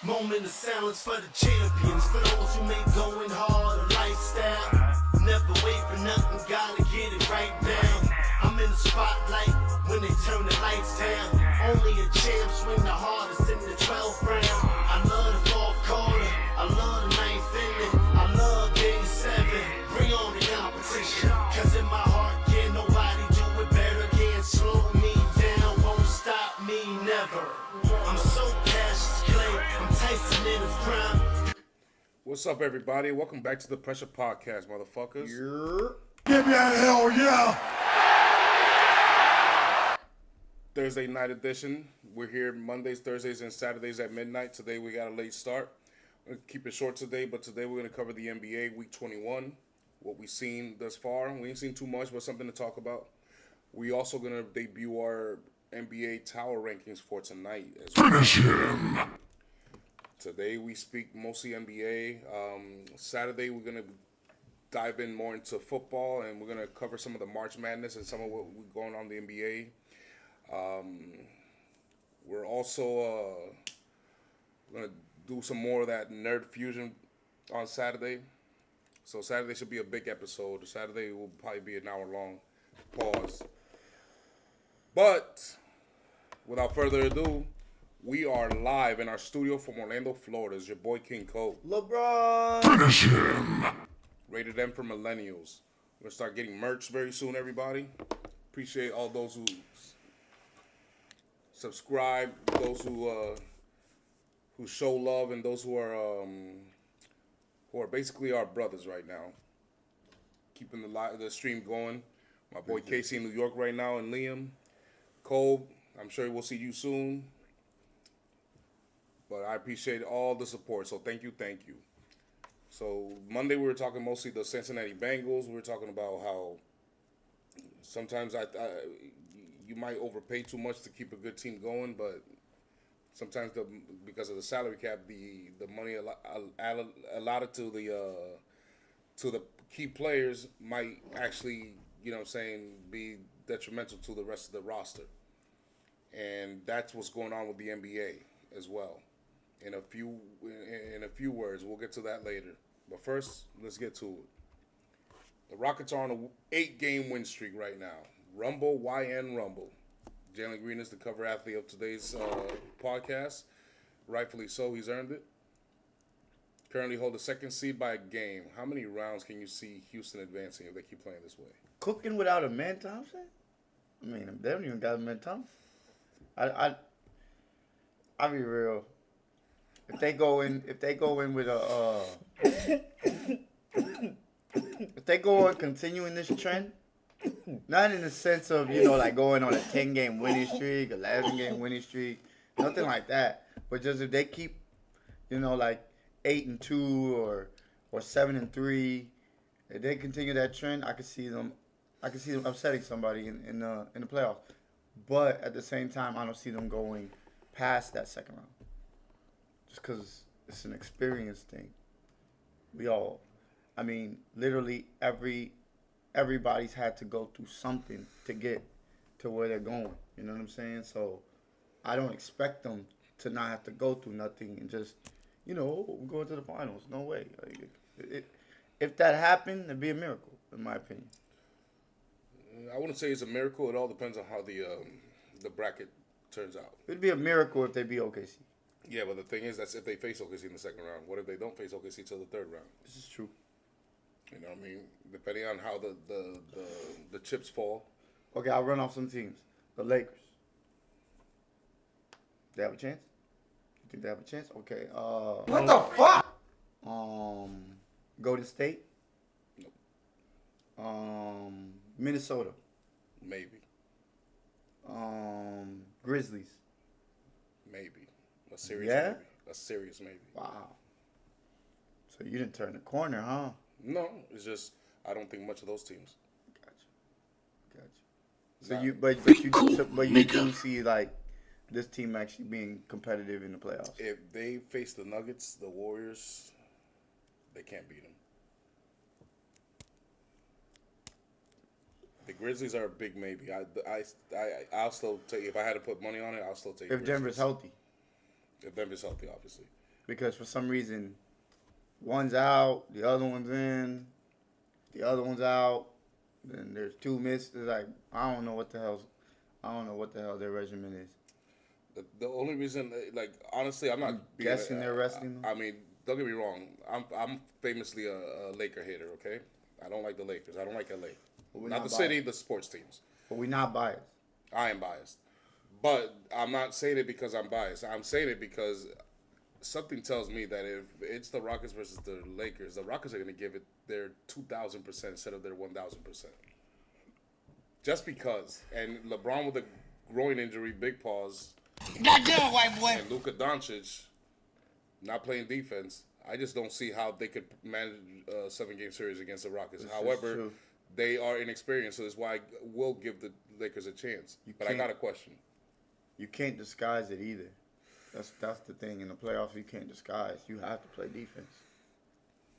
Moment of silence for the champions, for those who make going hard a lifestyle. Never wait for nothing, gotta get it right now. I'm in the spotlight when they turn the lights down. Only a champ swing the hardest in the 12th round. I love the fourth quarter, I love the ninth inning, I love game 7. Bring on the competition, cause in my heart can't nobody do it better. Can't slow me down, won't stop me never. I'm so passionate, Clay, I'm Tyson in his prime. What's up, everybody? Welcome back to the Pressure Podcast, motherfuckers. Give me a hell yeah! Thursday night edition. We're here Mondays, Thursdays, and Saturdays at midnight. Today we got a late start. We're going to keep it short today, but today we're going to cover the NBA Week 21, what we've seen thus far. We ain't seen too much, but something to talk about. We also going to debut our NBA Tower rankings for tonight. Finish him! Today we speak mostly NBA. Saturday we're going to dive in more into football, and we're going to cover some of the March Madness and some of what we're going on in the NBA. We're also going to do some more of that Nerd Fusion on Saturday. So Saturday should be a big episode. Saturday will probably be an hour long. Pause. But without further ado, we are live in our studio from Orlando, Florida. It's your boy King Cole. LeBron. Finish him! Rated M for Millennials. We're gonna start getting merch very soon, everybody. Appreciate all those who subscribe, those who show love, and those who are basically our brothers right now. Keeping the stream going. My boy Casey in New York right now, and Liam. Cole, I'm sure we'll see you soon. But I appreciate all the support, so thank you. So Monday we were talking mostly the Cincinnati Bengals. We were talking about how sometimes you might overpay too much to keep a good team going, but sometimes because of the salary cap, the money allotted to the key players might actually, be detrimental to the rest of the roster. And that's what's going on with the NBA as well. In a few words, we'll get to that later. But first, let's get to it. The Rockets are on an 8-game win streak right now. Rumble, YN Rumble. Jalen Green is the cover athlete of today's podcast. Rightfully so, he's earned it. Currently hold the second seed by a game. How many rounds can you see Houston advancing if they keep playing this way? Cooking without a man Thompson? I mean, they don't even got a man Thompson. I'll be real. If they go in with a if they go on continuing this trend, not in the sense of, like going on a 10-game winning streak, 11-game winning streak, nothing like that. But just if they keep, like 8-2 or 7-3, if they continue that trend, I could see them upsetting somebody in the playoffs. But at the same time, I don't see them going past that second round. Just because it's an experience thing. Literally everybody's had to go through something to get to where they're going. You know what I'm saying? So I don't expect them to not have to go through nothing and just, we're going to the finals. No way. If that happened, it'd be a miracle, in my opinion. I wouldn't say it's a miracle. It all depends on how the bracket turns out. It'd be a miracle if they beat OKC. Yeah, but the thing is, that's if they face OKC in the second round. What if they don't face OKC till the third round? This is true. You know what I mean? Depending on how the chips fall. Okay, I'll run off some teams. The Lakers. They have a chance? You think they have a chance? Okay. What the fuck? Golden State. Nope. Minnesota. Maybe. Grizzlies. Maybe. A serious Yeah? maybe. A serious maybe. Wow. So you didn't turn the corner, huh? No, it's just I don't think much of those teams. Gotcha. So Nah. you do see like this team actually being competitive in the playoffs. If they face the Nuggets, the Warriors, they can't beat them. The Grizzlies are a big maybe. I'll still take, if I had to put money on it, I'll still take If Denver's Grizzlies. healthy. If Denver's healthy, obviously. because for some reason, one's out, the other one's in, the other one's out, then there's two missed. It's like I don't know what the hell their regimen is. The only reason, like, honestly, I'm not Guessing they're resting them? I mean, don't get me wrong. I'm famously a Laker hater. Okay, I don't like the Lakers. I don't like LA. But we're Not not the biased. city, the sports teams. But we're not biased. I am biased, but I'm not saying it because I'm biased. I'm saying it because something tells me that if it's the Rockets versus the Lakers, the Rockets are going to give it their 2,000% instead of their 1,000%. Just because, and LeBron with a groin injury, big pause. Goddamn, white boy. And Luka Doncic not playing defense, I just don't see how they could manage a 7-game series against the Rockets. This is However, true. they are inexperienced, so that's why I will give the Lakers a chance. But I can't- got a question. You can't disguise it either. That's the thing. In the playoffs, you can't disguise. You have to play defense.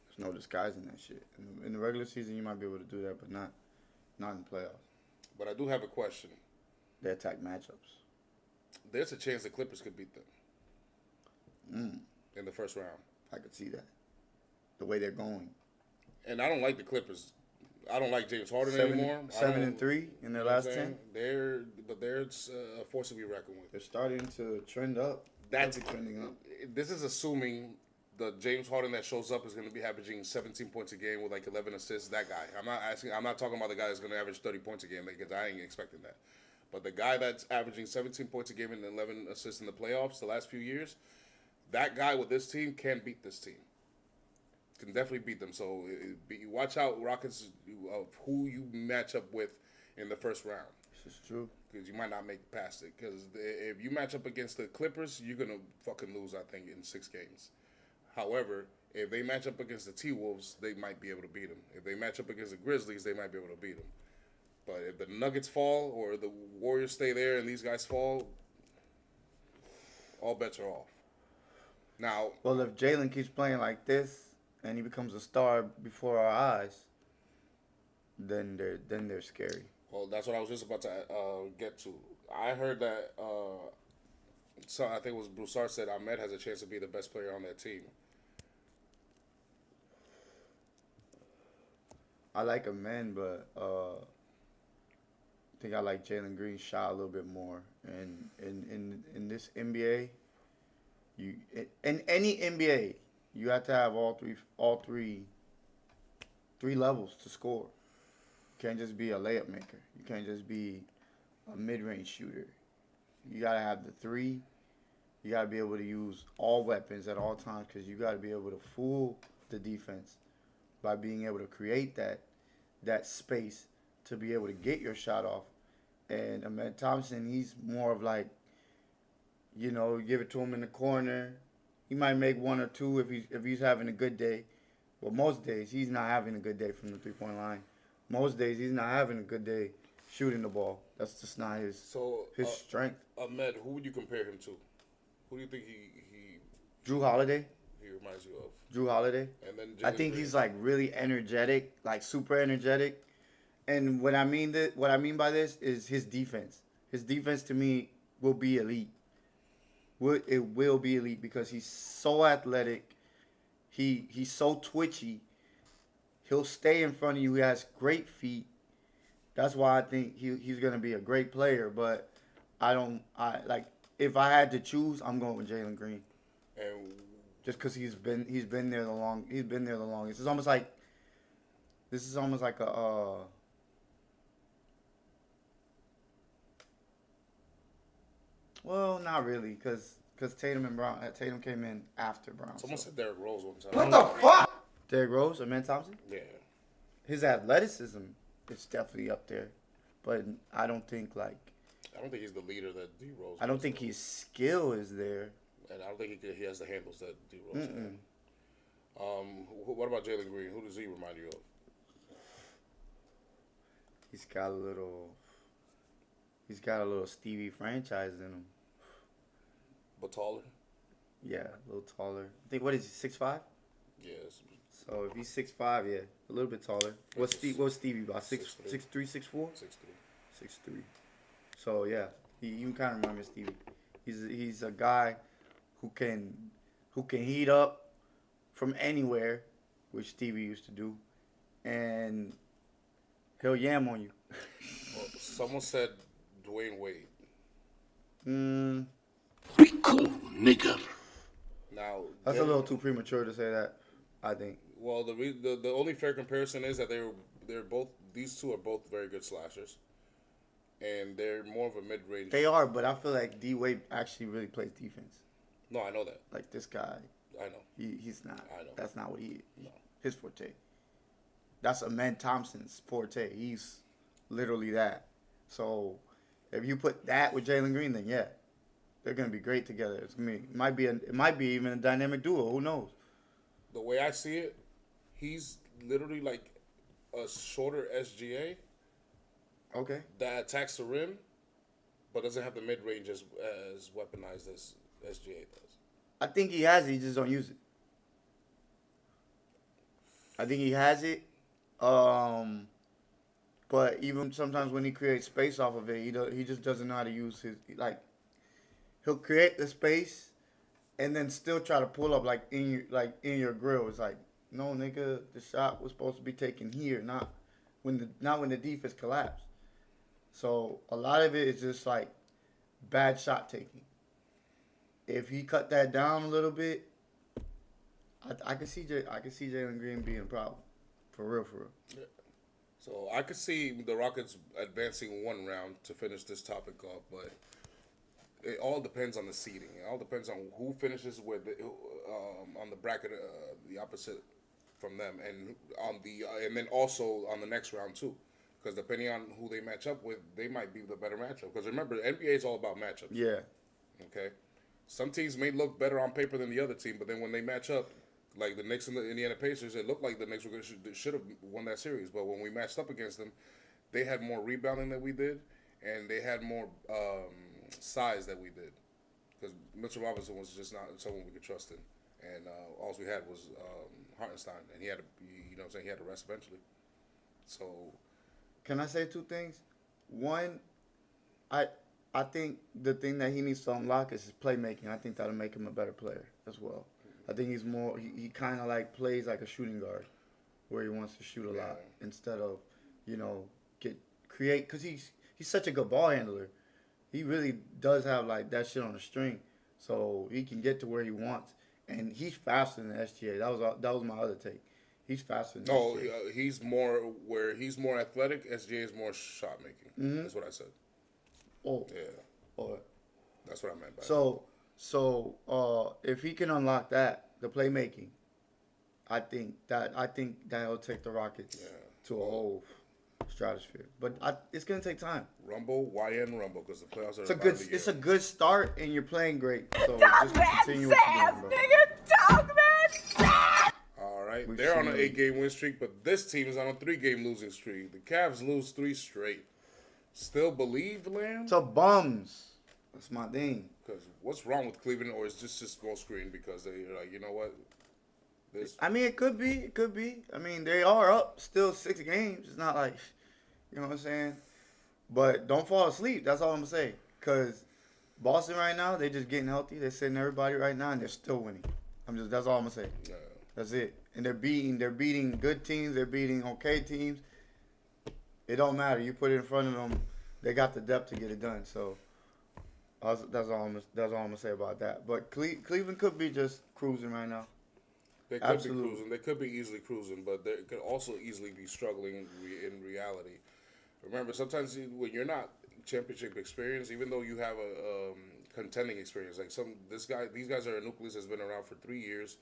There's no disguising that shit. In the regular season, you might be able to do that, but not in the playoffs. But I do have a question. They attack matchups. There's a chance the Clippers could beat them in the first round. I could see that. The way they're going. And I don't like the Clippers. I don't like James Harden Seven anymore. I and don't- 3 in their you know what last I'm 10. saying? They're a force to be reckoned with. They're starting to trend up. That's They're trending up. This is assuming the James Harden that shows up is going to be averaging 17 points a game with like 11 assists. That guy. I'm not talking about the guy that's going to average 30 points a game because I ain't expecting that. But the guy that's averaging 17 points a game and 11 assists in the playoffs the last few years, that guy with this team can beat this team. Can definitely beat them. So watch out, Rockets, of who you match up with in the first round. This is true. Because you might not make past it. Because if you match up against the Clippers, you're going to fucking lose, I think, in 6 games. However, if they match up against the T-Wolves, they might be able to beat them. If they match up against the Grizzlies, they might be able to beat them. But if the Nuggets fall or the Warriors stay there and these guys fall, all bets are off. Now, Well, if Jalen keeps playing like this and he becomes a star before our eyes, then they're scary. well, that's what I was just about to get to. I heard that, so I think it was Broussard said Ahmed has a chance to be the best player on that team. I like a man, but I think I like Jalen Green's shot a little bit more. And in this NBA, in any NBA, you have to have all three levels to score. You can't just be a layup maker. You can't just be a mid-range shooter. You gotta have the 3. You gotta be able to use all weapons at all times because you gotta be able to fool the defense by being able to create that space to be able to get your shot off. And Ahmed Thompson, he's more of like, give it to him in the corner. He might make 1 or 2 if he's having a good day. But most days he's not having a good day from the 3-point line. Most days he's not having a good day shooting the ball. That's just not his strength. Ahmed, who would you compare him to? Who do you think he Drew Holiday. reminds you of? Drew Holiday. And then I Jalen think Green. he's like really energetic, like super energetic. And what I mean by this is his defense. His defense to me will be elite. It will be elite because he's so athletic. He's so twitchy. He'll stay in front of you. He has great feet. That's why I think he's gonna be a great player. But if I had to choose, I'm going with Jalen Green. And Just because he's been there the longest. It's almost like a well, not really, because Tatum came in after Brown. someone said Derrick Rose one time. What the fuck? Derrick Rose or Man Thompson? Yeah. His athleticism is definitely up there, but I don't think he's the leader that D Rose. I don't was, think though. his skill is there. And I don't think he has the handles that D Rose had. What about Jalen Green? Who does he remind you of? He's got a little Stevie franchise in him. But taller? Yeah, a little taller. I think what is he, 6'5"? Yes. So if he's 6'5", yeah, a little bit taller. What's Stevie about? 6'3", 6'4"? 6'3". 6'3". So yeah, you can kind of remind me of Stevie. He's a guy who can who can heat up from anywhere, which Stevie used to do, and he'll yam on you. Well, someone said Dwayne Wade. Be cool, nigga. Now That's a little too premature to say that, I think. Well, the only fair comparison is that they're both, these two are both very good slashers, and they're more of a mid range. They are, but I feel like D Wade actually really plays defense. No, I know that. Like this guy, I know. he's not. I know. That's not what he is. No. His forte. That's Amen Thompson's forte. He's literally that. So if you put that with Jalen Green, then yeah, they're gonna be great together. It's gonna be, it might be even a dynamic duo. Who knows? The way I see it, he's literally like a shorter SGA Okay. that attacks the rim, but doesn't have the mid range as weaponized as SGA does. I think he has it. He just don't use it. I think he has it. But even sometimes when he creates space off of it, he just doesn't know how to use his, like, he'll create the space and then still try to pull up like in your grill. It's like, no, nigga, the shot was supposed to be taken here, not when the defense collapsed. So a lot of it is just like bad shot taking. If he cut that down a little bit, I can see Jalen Green being a problem, for real. Yeah. So I could see the Rockets advancing one round to finish this topic off, but it all depends on the seeding. It all depends on who finishes with on the bracket, the opposite from them, and and then also on the next round too, because depending on who they match up with, they might be the better matchup. Because remember, the NBA is all about matchups. Yeah. Okay. Some teams may look better on paper than the other team, but then when they match up, like the Knicks and the Indiana Pacers, it looked like the Knicks should have won that series. But when we matched up against them, they had more rebounding than we did, and they had more size than we did. Because Mitchell Robinson was just not someone we could trust in, and all we had was Hartenstein, and he had he had to rest eventually. So, Can I say two things? One, I think the thing that he needs to unlock is his playmaking. I think that'll make him a better player as well. I think he's more. He kind of like plays like a shooting guard, where he wants to shoot a lot instead of, create. Because he's such a good ball handler. He really does have like that shit on the string, so he can get to where he wants. And he's faster than SGA. That was my other take. He's faster than SGA. he's more athletic. SGA is more shot making. Mm-hmm. That's what I said. Oh, Yeah, oh. that's what I meant by So if he can unlock that, the playmaking, I think that'll take the Rockets to a whole stratosphere. But it's gonna take time. Rumble, YN Rumble, because the playoffs are It's a good start, and you're playing great. So Talk just that continue what you're sass, doing, bro. nigga. Talk that sass. All right, We've they're on an seen 8-game win streak, but this team is on a 3-game losing streak. The Cavs lose 3 straight. Still believe, Lamb? So bums. That's my thing. Because what's wrong with Cleveland, or is this just smoke screen because they're like, you know what? I mean, it could be. It could be. I mean, they are up still 6 games. It's not like, you know what I'm saying? But don't fall asleep. That's all I'm going to say. Because Boston right now, they're just getting healthy. They're sitting everybody right now, and they're still winning. That's all I'm going to say. Yeah. That's it. And they're beating good teams. They're beating okay teams. It don't matter. You put it in front of them. They got the depth to get it done. So that's all I'm gonna say about that. But Cleveland could be just cruising right now. They could be cruising. They could be easily cruising, but they could also easily be struggling in reality. Remember, sometimes when you're not championship experience, even though you have a contending experience, like these guys are a nucleus that's been around for 3 years,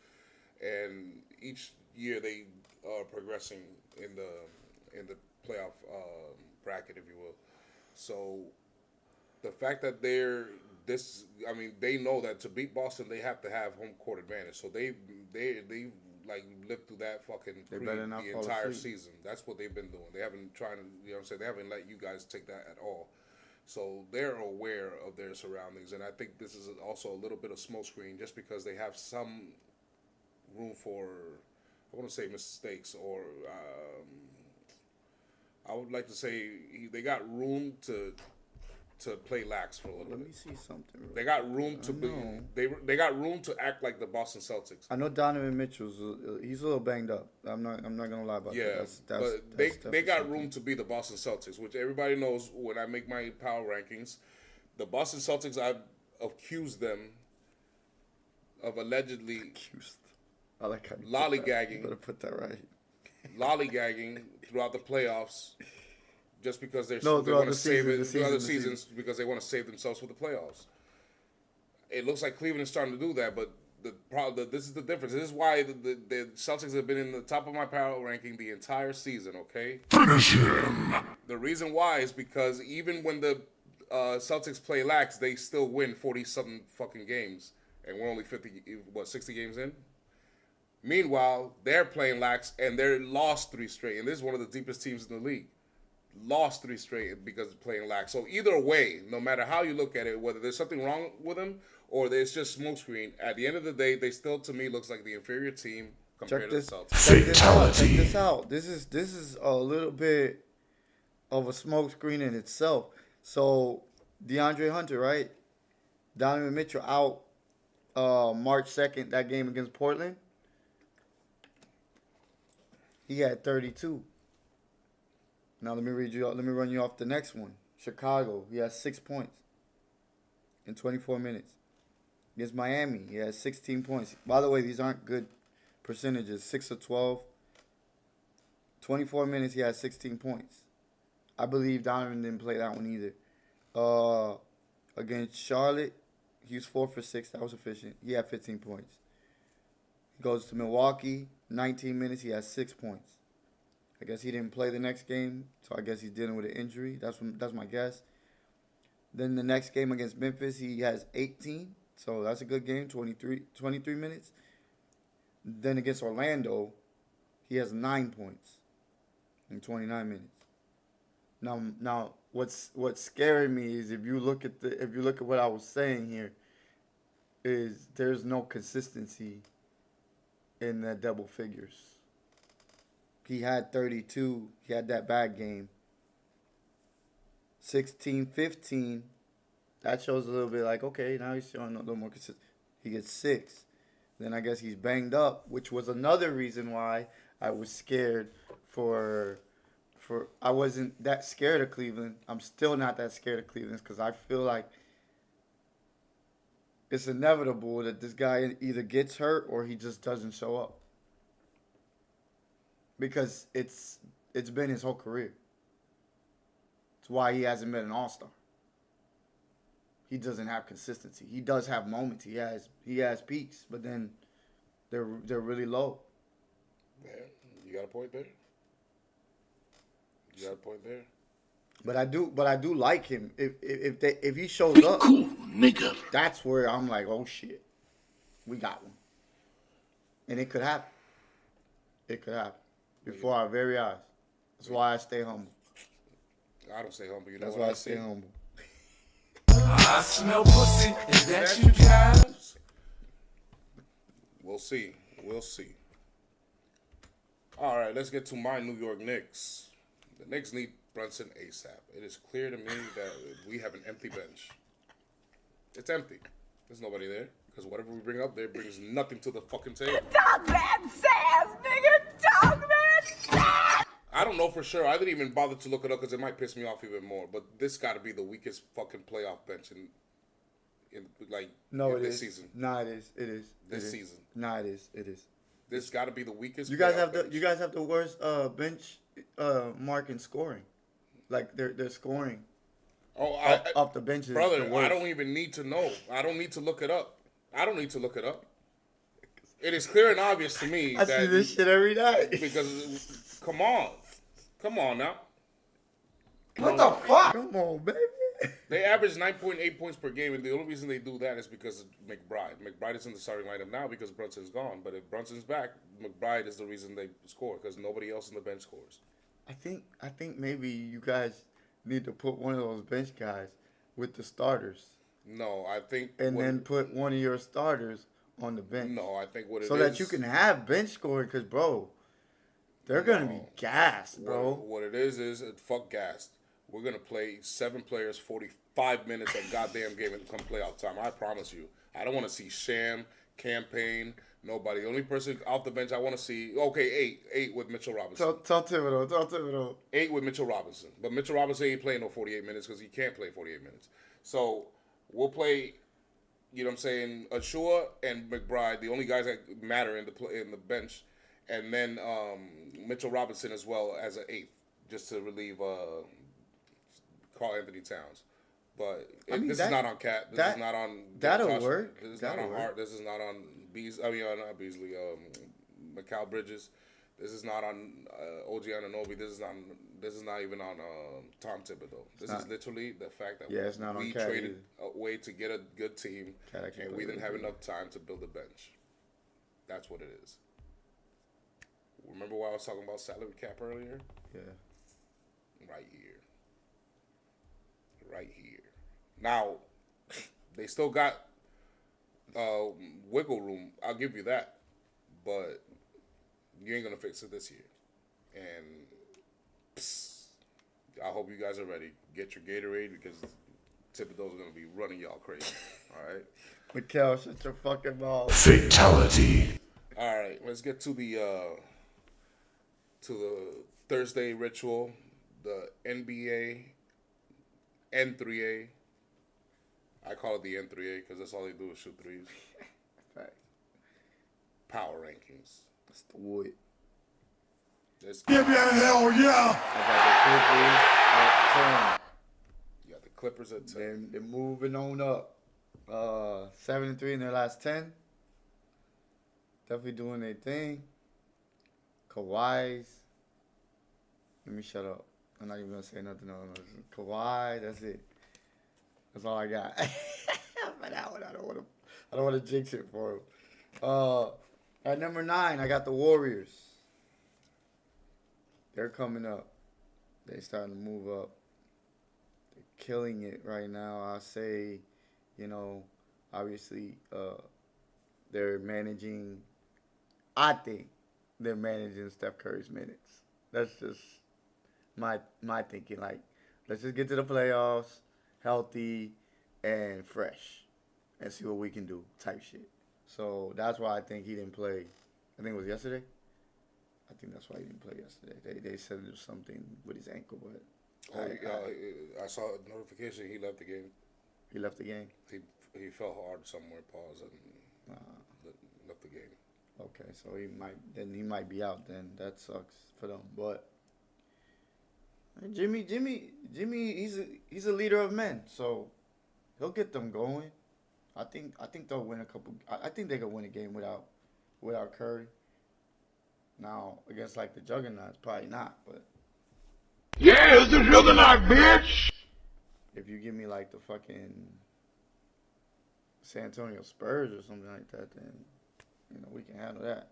and each year they are progressing in the playoff bracket, if you will. So the fact that they know that to beat Boston they have to have home court advantage. So they like lived through that fucking the entire season. That's what they've been doing. They haven't trying to, you know what I'm saying, they haven't let you guys take that at all. So they're aware of their surroundings, and I think this is also a little bit of smokescreen just because they have some room for, I want to say, mistakes, or I would like to say they got room to to play lax for a little Let me bit. see something. They got room to be. know. They got room to act like the Boston Celtics. I know Donovan Mitchell's he's a little banged up. I'm not gonna lie about Yeah, that. but they got room to be the Boston Celtics, which everybody knows. When I make my power rankings, the Boston Celtics, I've accused them of allegedly I like how you lollygagging. You better put that right. lollygagging throughout the playoffs, just because they No, want throughout to the save season, it the throughout the season. seasons because they want to save themselves for the playoffs. It looks like Cleveland is starting to do that, but this is the difference. This is why the Celtics have been in the top of my power ranking the entire season. Okay, Finish him. the reason why is because even when the Celtics play lax, they still win 40-something fucking games, and we're only 60 games in. Meanwhile, they're playing lax, and they're lost 3 straight, and this is one of the deepest teams in the league. Lost 3 straight because of playing lax. So either way, no matter how you look at it, whether there's something wrong with them or there's just smokescreen, at the end of the day, they still, to me, looks like the inferior team compared to the Celtics. Fatality. Check this out. This is a little bit of a smoke screen in itself. So DeAndre Hunter, right? Donovan Mitchell out March 2nd, that game against Portland. He had 32. Now let me run you off the next one. Chicago, he has 6 points in 24 minutes. Against Miami, he has 16 points. By the way, these aren't good percentages. 6 of 12. 24 minutes, he has 16 points. I believe Donovan didn't play that one either. Against Charlotte, he was 4 for 6. That was efficient. He had 15 points. He goes to Milwaukee, 19 minutes. He has 6 points. I guess he didn't play the next game, so I guess he's dealing with an injury. That's my guess. Then the next game against Memphis, he has 18. So that's a good game, 23 minutes. Then against Orlando, he has 9 points in 29 minutes. Now what's scaring me is if you look at what I was saying here, is there's no consistency in the double figures. He had 32. He had that bad game. 16, 15. That shows a little bit like, okay, now he's showing a little more consistent. He gets 6. Then I guess he's banged up, which was another reason why I was scared I wasn't that scared of Cleveland. I'm still not that scared of Cleveland because I feel like it's inevitable that this guy either gets hurt or he just doesn't show up. Because it's been his whole career. It's why he hasn't been an all-star. He doesn't have consistency. He does have moments. He has peaks, but then they're really low. Yeah, you got a point there. But I do like him. If he shows Be up, cool, nigga. that's where I'm like, oh shit, we got one, and it could happen. It could happen before our very eyes. That's why I stay humble. I don't stay humble. You know That's what why I I stay say? humble. I smell pussy. Is that you, guys? We'll see. All right, let's get to my New York Knicks. The Knicks need Brunson ASAP. It is clear to me that we have an empty bench. It's empty. There's nobody there because whatever we bring up there brings nothing to the fucking table. Talk that sass, nigga. Talk that sass. I don't know for sure. I didn't even bother to look it up because it might piss me off even more. But this got to be the weakest fucking playoff bench in this season. Nah, it is. This season. Nah, it is. This got to be the weakest. You guys playoff have bench. you guys have the worst bench mark in scoring. Like they're scoring off the benches. Brother, the worst. I don't even need to know. I don't need to look it up. It is clear and obvious to me I that see this shit every night. because come on now. What the fuck? Come on, baby. They average 9.8 points per game, and the only reason they do that is because of McBride. McBride is in the starting lineup now because Brunson's gone. But if Brunson's back, McBride is the reason they score because nobody else on the bench scores. I think maybe you guys need to put one of those bench guys with the starters, No, I think then put one of your starters on the bench. No, I think what it is so that you can have bench scoring, because bro, they're gonna be gassed, bro. What it is fuck gassed. we're gonna play 7 players, 45 minutes of goddamn game and come playoff time. I promise you. I don't want to see Sham, campaign, nobody. The only person off the bench I want to see, okay, 8 with Mitchell Robinson. Tell Thibodeau. 8 with Mitchell Robinson. But Mitchell Robinson ain't playing no 48 minutes because he can't play 48 minutes. So we'll play, you know what I'm saying, Ashua and McBride, the only guys that matter in the bench. And then Mitchell Robinson as well as an 8th, just to relieve Karl Anthony Towns. But this is not on Cat. This is not on that'll Josh. work. This is That'll not on work. Hart. This is not on not Beasley. Mikal Bridges. This is not on OG Anunoby. This is not even on Tom Thibodeau. This is literally the fact that it's not on we Cat traded away to get a good team, Cat and we didn't have enough time to build a bench. That's what it is. Remember why I was talking about salary cap earlier? Yeah. Right here. Now, they still got wiggle room. I'll give you that. But you ain't going to fix it this year. And I hope you guys are ready. Get your Gatorade because Thibodeau's going to be running y'all crazy. All right? Mikal, shut your fucking mouth. Fatality. All right. Let's get to the Thursday ritual. The NBA N3A. I call it the N3A because that's all they do is shoot threes. Fact. Power rankings. That's the wood. Give me a hell yeah. I You got the Clippers at 10. got the Clippers at 10. They're moving on up. 7-3 in their last 10. Definitely doing their thing. Kawhi's. Let me shut up. I'm not even gonna say nothing else. Kawhi, that's it. That's all I got. For that one, I don't want to jinx it for him. At number 9, I got the Warriors. They're coming up. They're starting to move up. They're killing it right now. I'll say, obviously, they're managing. I think they're managing Steph Curry's minutes. That's just my thinking. Like, let's just get to the playoffs healthy and fresh and see what we can do type shit. So that's why I think he didn't play. I think it was yesterday. I think that's why he didn't play yesterday. They said it was something with his ankle, but I saw a notification he left the game. he left the game. He fell hard somewhere, pause, and left the game. Okay, so he might be out then. That sucks for them. But Jimmy, he's a leader of men, so he'll get them going. I think they'll win a couple. I think they could win a game without Curry. Now against like the Juggernauts, probably not. But Yeah, it's the juggernaut, bitch. if you give me like the fucking San Antonio Spurs or something like that, then we can handle that.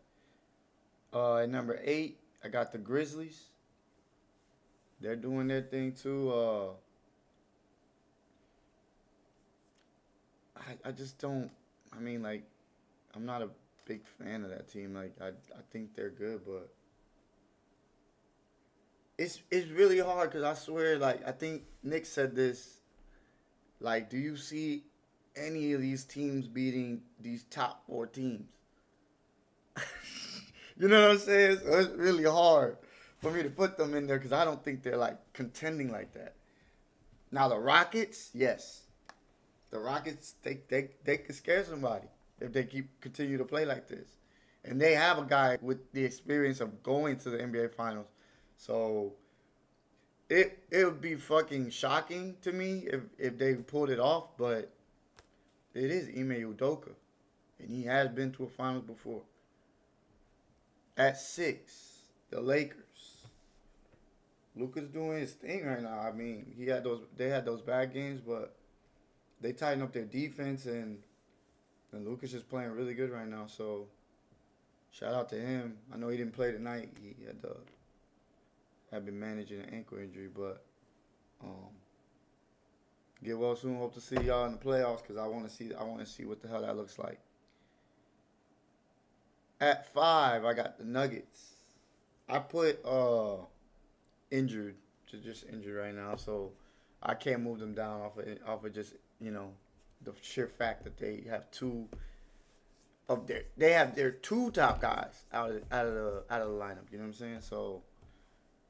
At number 8, I got the Grizzlies. They're doing their thing too. I just don't. I mean, like, I'm not a big fan of that team. Like, I think they're good, but it's really hard because I swear, like, I think Nick said this. Like, do you see any of these teams beating these top 4 teams? You know what I'm saying? So it's really hard for me to put them in there because I don't think they're, like, contending like that. Now, the Rockets, yes. The Rockets, they could scare somebody if they continue to play like this. And they have a guy with the experience of going to the NBA Finals. So it would be fucking shocking to me if they pulled it off, but it is Ime Udoka. And he has been to a finals before. At 6, the Lakers. Luka's doing his thing right now. I mean, they had those bad games, but they tightened up their defense, and Luka's just playing really good right now. So shout out to him. I know he didn't play tonight. He had been managing an ankle injury, but get well soon. Hope to see y'all in the playoffs because I want to see what the hell that looks like. At 5, I got the Nuggets. I put injured just injured right now, so I can't move them down off of just the sheer fact that they have their two top guys out of the lineup. You know what I'm saying? So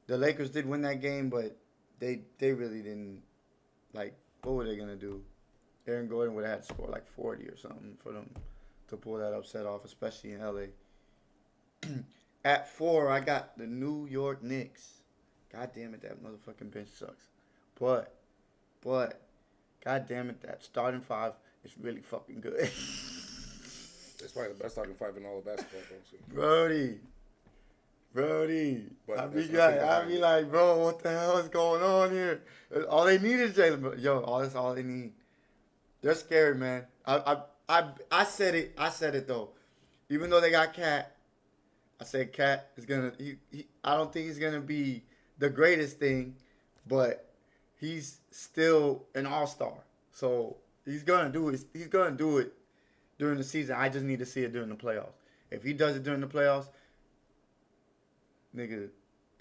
the Lakers did win that game, but they really didn't like. What were they gonna do? Aaron Gordon would have had to score like 40 or something for them to pull that upset off, especially in LA. At 4, I got the New York Knicks. God damn it, that motherfucking bench sucks. But, God damn it, that starting 5 is really fucking good. It's probably the best starting 5 in all of basketball, bro. Brody. But I there's be nothing like, bro, what the hell is going on here? All they need is Jalen. Yo, that's all they need. They're scary, man. I said it though. Even though they got Cat, I said Cat is gonna. I don't think he's gonna be the greatest thing, but he's still an all-star. So he's gonna do it. He's gonna do it during the season. I just need to see it during the playoffs. If he does it during the playoffs, nigga,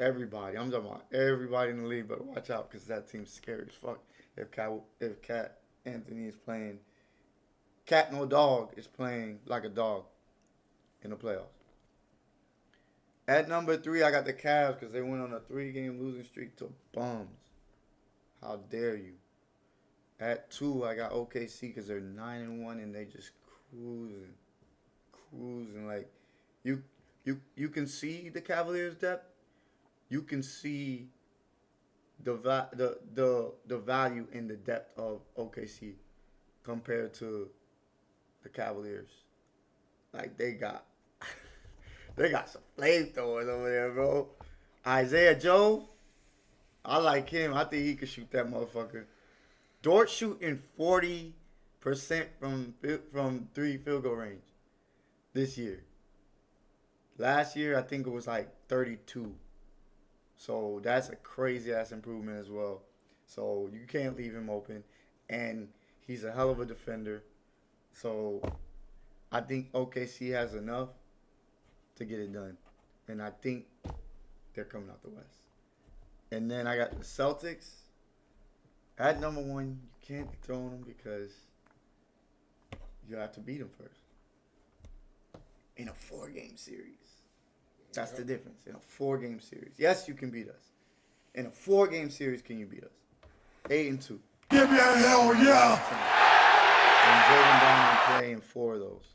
everybody. I'm talking about everybody in the league, but watch out because that team's scary as fuck. If Cat Anthony is playing, Cat No Dog is playing like a dog in the playoffs. At number 3, I got the Cavs because they went on a 3-game losing streak to bums. How dare you? At 2, I got OKC because they're 9-1 and they just cruising. Like you can see the Cavaliers' depth. You can see the value in the depth of OKC compared to the Cavaliers. Like they got some flamethrowers over there, bro. Isaiah Joe, I like him. I think he could shoot that motherfucker. Dort shooting 40% from 3 field goal range this year. Last year, I think it was like 32. So that's a crazy ass improvement as well. So you can't leave him open, and he's a hell of a defender. So I think OKC has enough to get it done, and I think they're coming out the West. And then I got the Celtics at number 1. You can't dethrone them because you have to beat them first in a 4-game series. That's the difference. In a 4-game series, yes, you can beat us. In a 4-game series, can you beat us? 8-2. Give me a hell yeah! And Jordan Diamond playing 4 of those.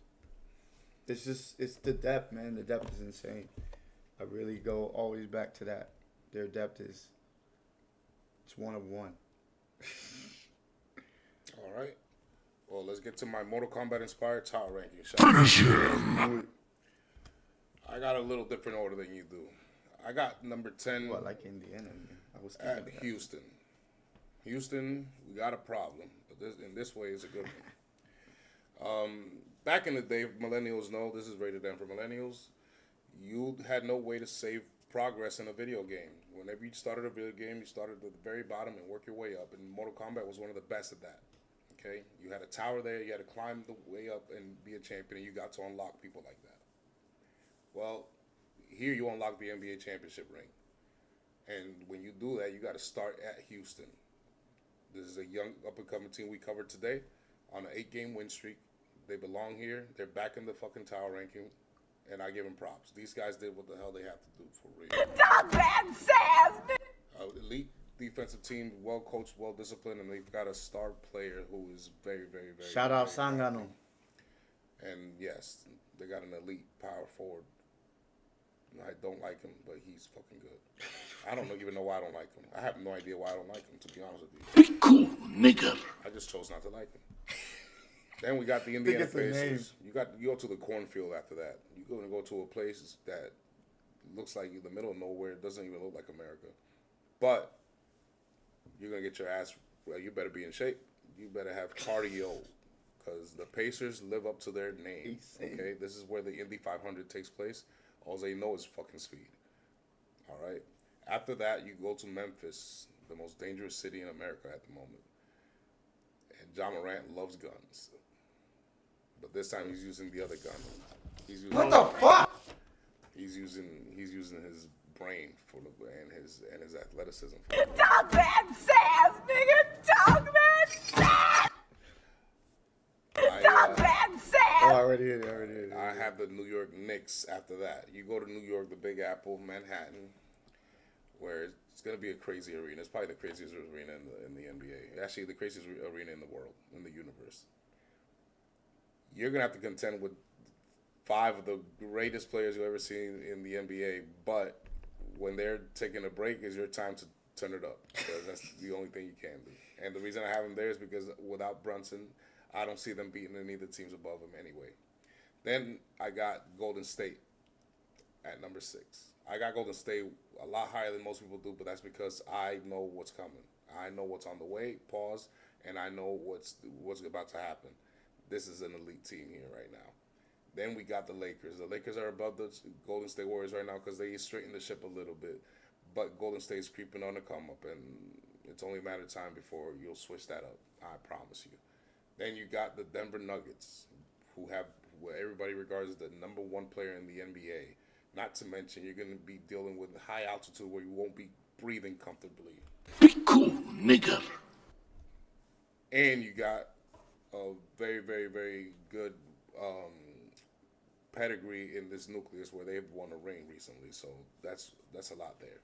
It's the depth, man. The depth is insane. I really go always back to that. Their depth it's one of one. All right. Well, let's get to my Mortal Kombat inspired tower ranking. Finish him! I got a little different order than you do. I got number 10 What, like Indiana? I was at thinking that. Houston. Houston, we got a problem, but in this way, it's a good one. Back in the day, millennials know, this is rated M for millennials, you had no way to save progress in a video game. Whenever you started a video game, you started at the very bottom and work your way up, and Mortal Kombat was one of the best at that. Okay? You had a tower there, you had to climb the way up and be a champion, and you got to unlock people like that. Well, here you unlock the NBA championship ring. And when you do that, you got to start at Houston. This is a young up-and-coming team we covered today on an 8-game win streak. They belong here. They're back in the fucking tower ranking, and I give them props. These guys did what the hell they had to do for real. Dog that says. Elite defensive team, well-coached, well-disciplined, and they've got a star player who is very, very, very... Shout out very Sangano. And yes, they got an elite power forward. I don't like him, but he's fucking good. I don't even know why I don't like him. I have no idea why I don't like him, to be honest with you. Be cool, nigga. I just chose not to like him. Then we got the Indiana it's a name. Pacers. You go to the cornfield after that. You're gonna go to a place that looks like in the middle of nowhere. It doesn't even look like America. But you're gonna get your ass. Well, you better be in shape. You better have cardio, because the Pacers live up to their name. Okay, this is where the Indy 500 takes place. All they know is fucking speed. All right. After that, you go to Memphis, the most dangerous city in America at the moment. And John Morant loves guns, but this time he's using the other gun. He's using, What the fuck? He's using his brain full of and his athleticism. Talk that sass, nigga. Talk that sass. Talk that Oh, sass. I already hit it. I have the New York Knicks after that. You go to New York, the Big Apple, Manhattan, where it's going to be a crazy arena. It's probably the craziest arena in the NBA. Actually, the craziest arena in the world, in the universe. You're going to have to contend with 5 of the greatest players you've ever seen in the NBA, but when they're taking a break, is your time to turn it up, because that's the only thing you can do. And the reason I have them there is because without Brunson, I don't see them beating any of the teams above them anyway. Then I got Golden State at number 6. I got Golden State a lot higher than most people do, but that's because I know what's coming. I know what's on the way, pause, and I know what's about to happen. This is an elite team here right now. Then we got the Lakers. The Lakers are above the Golden State Warriors right now because they straightened the ship a little bit. But Golden State's creeping on the come up, and it's only a matter of time before you'll switch that up. I promise you. Then you got the Denver Nuggets, who everybody regards as the number 1 player in the NBA. Not to mention, you're going to be dealing with high altitude where you won't be breathing comfortably. Be cool, nigga. And you got a very, very, very good pedigree in this nucleus where they've won a ring recently. So that's a lot there.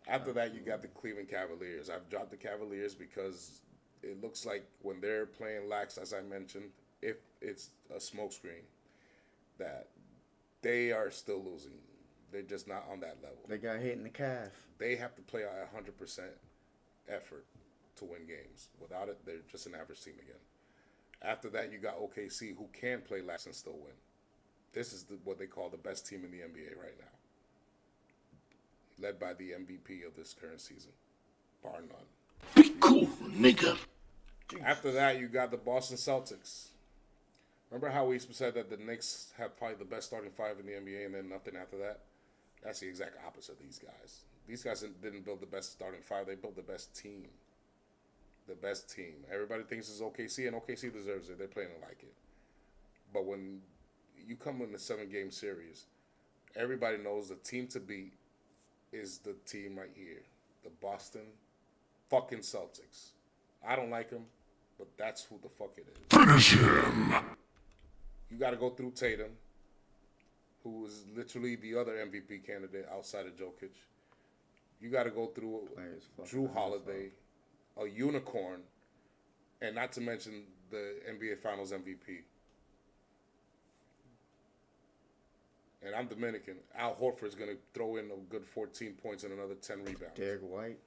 After that, you got the Cleveland Cavaliers. I've dropped the Cavaliers because it looks like when they're playing lax, as I mentioned, if it's a smokescreen, that they are still losing. They're just not on that level. They got hit in the calf. They have to play at 100% effort to win games. Without it, they're just an average team again. After that, you got OKC, who can play lax and still win. This is what they call the best team in the NBA right now, led by the MVP of this current season, bar none. Be cool, nigga. After that, you got the Boston Celtics. Remember how we said that the Knicks have probably the best starting 5 in the NBA and then nothing after that? That's the exact opposite of these guys. These guys didn't build the best starting 5. They built the best team. The best team. Everybody thinks it's OKC, and OKC deserves it. They're playing like it. But when you come in a 7-game series, everybody knows the team to beat is the team right here. The Boston fucking Celtics. I don't like them, but that's who the fuck it is. Finish him. You got to go through Tatum, who is literally the other MVP candidate outside of Jokic. You got to go through Drew Holiday, a unicorn, and not to mention the NBA Finals MVP. And I'm Dominican. Al Horford's going to throw in a good 14 points and another 10 rebounds. Derek White.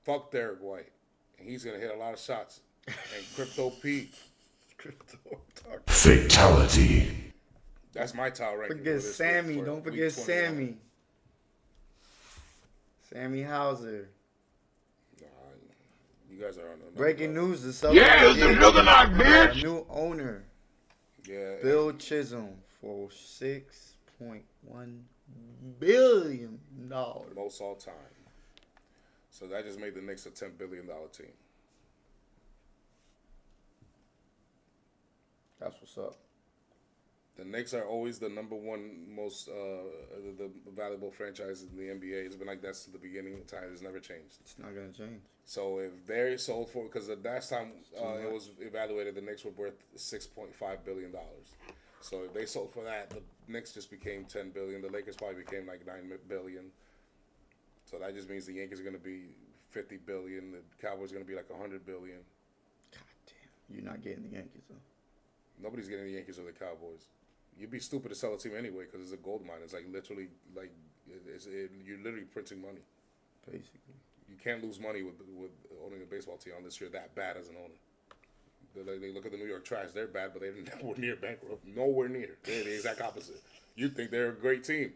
Fuck Derek White. And he's going to hit a lot of shots. And Crypto P. Fatality. That's my towel ranking. Forget Sammy. For Don't week forget 21. Sammy. Sammy Hauser. Nah, you guys are on another Breaking level. news. The Celtics Yeah, it's a getting juggernaut, a bitch. new owner, Yeah. Bill Chisholm, for $6.1 billion. Most all time. So that just made the Knicks a $10 billion team. That's what's up. The Knicks are always the number 1 most the valuable franchise in the NBA. It's been like that since the beginning of time. It's never changed. It's not gonna change. So if they're sold for, because the last time it was evaluated, the Knicks were worth $6.5 billion. So if they sold for that, the Knicks just became $10 billion. The Lakers probably became like $9 billion. So that just means the Yankees are going to be $50 billion. The Cowboys are going to be like $100 billion. God damn. You're not getting the Yankees though. Nobody's getting the Yankees or the Cowboys. You'd be stupid to sell a team anyway because it's a gold mine. It's like literally like you're literally printing money. Basically. You can't lose money with owning a baseball team unless you're that bad as an owner. They look at the New York Trash. They're bad, but they're nowhere near bankrupt. Nowhere near. They're the exact opposite. You think they're a great team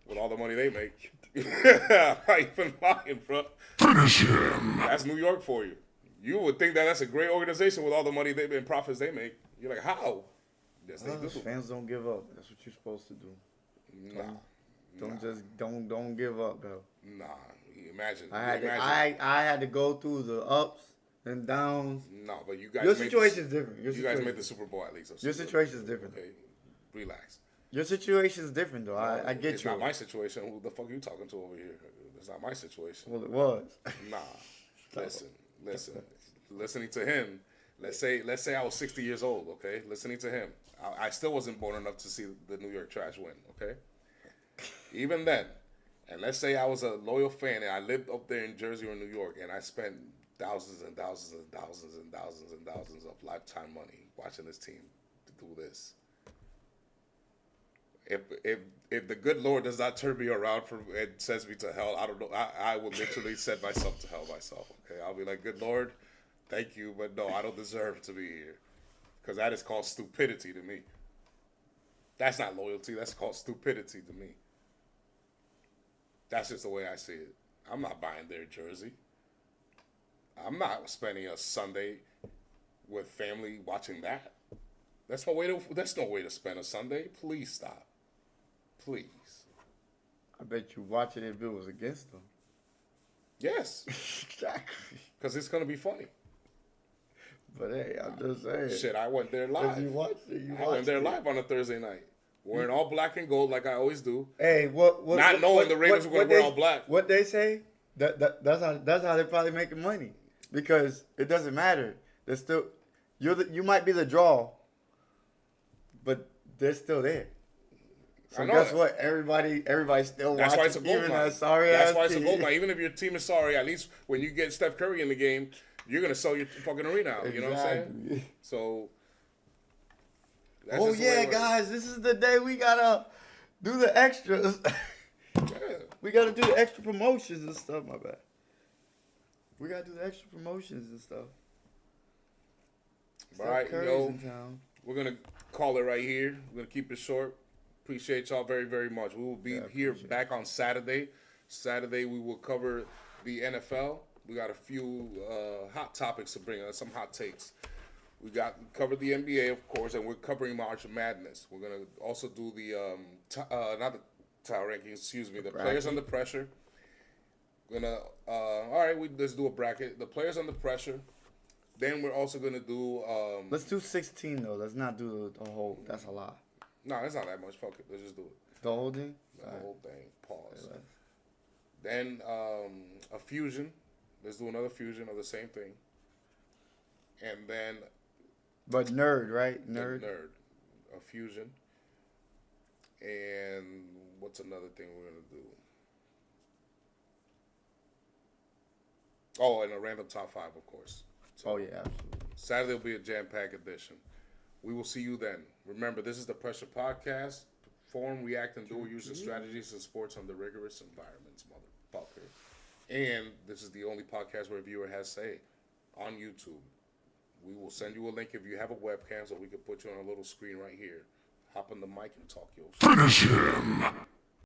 with all the money they make. I'm not even lying, bro. Finish him. That's New York for you. You would think that that's a great organization with all the money and profits they make. You're like, how? Yes, they do. Fans don't give up. That's what you're supposed to do. Nah. Don't give up, though. Nah. Imagine. I had to go through the ups and downs. No, but you guys. Your situation is different. You guys made the Super Bowl at least. Your situation is different. Okay, relax. Your situation is different, though. I get It's you. not my situation. Who the fuck are you talking to over here? It's not my situation. Well, it was. Nah. Listen. Listening to him. Let's say I was 60 years old. Okay, listening to him, I still wasn't born enough to see the New York Trash win. Okay, even then, and let's say I was a loyal fan and I lived up there in Jersey or New York, and I spent thousands and thousands and thousands and thousands and thousands of lifetime money watching this team do this. If the good Lord does not turn me around and sends me to hell, I don't know. I will literally send myself to hell myself. Okay, I'll be like, good Lord, thank you, but no, I don't deserve to be here, because that is called stupidity to me. That's not loyalty. That's called stupidity to me. That's just the way I see it. I'm not buying their jersey. I'm not spending a Sunday with family watching that. That's no way to spend a Sunday. Please stop. Please. I bet you watch it if it was against them. Yes. Exactly. Because it's going to be funny. But hey, I'm just saying. Shit, I went there If live. you watched it, I went there live on a Thursday night. Wearing all black and gold like I always do. Hey, what Not knowing the Ravens were gonna wear all black. What they say? That's how they're probably making money, because it doesn't matter. They're still you might be the draw, but they're still there. So I know guess that. what? Everybody's still That's watching. why it's a gold even mine. that sorry That's ass why it's a team. gold mine. Even if your team is sorry, at least when you get Steph Curry in the game, you're gonna sell your fucking arena out. You know what I'm saying? Exactly. So. That's Oh just the way yeah, it works. guys, this is the day we gotta do the extras. Yeah. We gotta do the extra promotions and stuff. My bad. We gotta do the extra promotions and stuff. All right, Steph Curry's yo. in town. We're going to call it right here. We're going to keep it short. Appreciate y'all very, very much. We will be here back on Saturday. Saturday, we will cover the NFL. We got a few hot topics to bring us, some hot takes. We covered the NBA, of course, and we're covering March Madness. We're going to also do the, not the title rankings, excuse me, the players under pressure. All right, let's do a bracket. The players under pressure. Then we're also going to do... Let's do 16 though. Let's not do the whole. That's a lot. No, that's not that much. Fuck it. Let's just do it. The whole thing. The whole thing. Pause. Right. Then a fusion. Let's do another fusion of the same thing. And then But nerd, right? the Nerd. nerd. A fusion. And what's another thing we're going to do? Oh, and a random top 5, of course. So Oh yeah, absolutely. Saturday will be a jam-packed edition. We will see you then. Remember, this is the Pressure Podcast. Form, react, and dual use of strategies in sports under rigorous environments, motherfucker. And this is the only podcast where a viewer has say on YouTube. We will send you a link if you have a webcam so we can put you on a little screen right here. Hop on the mic and talk your shit. Finish him.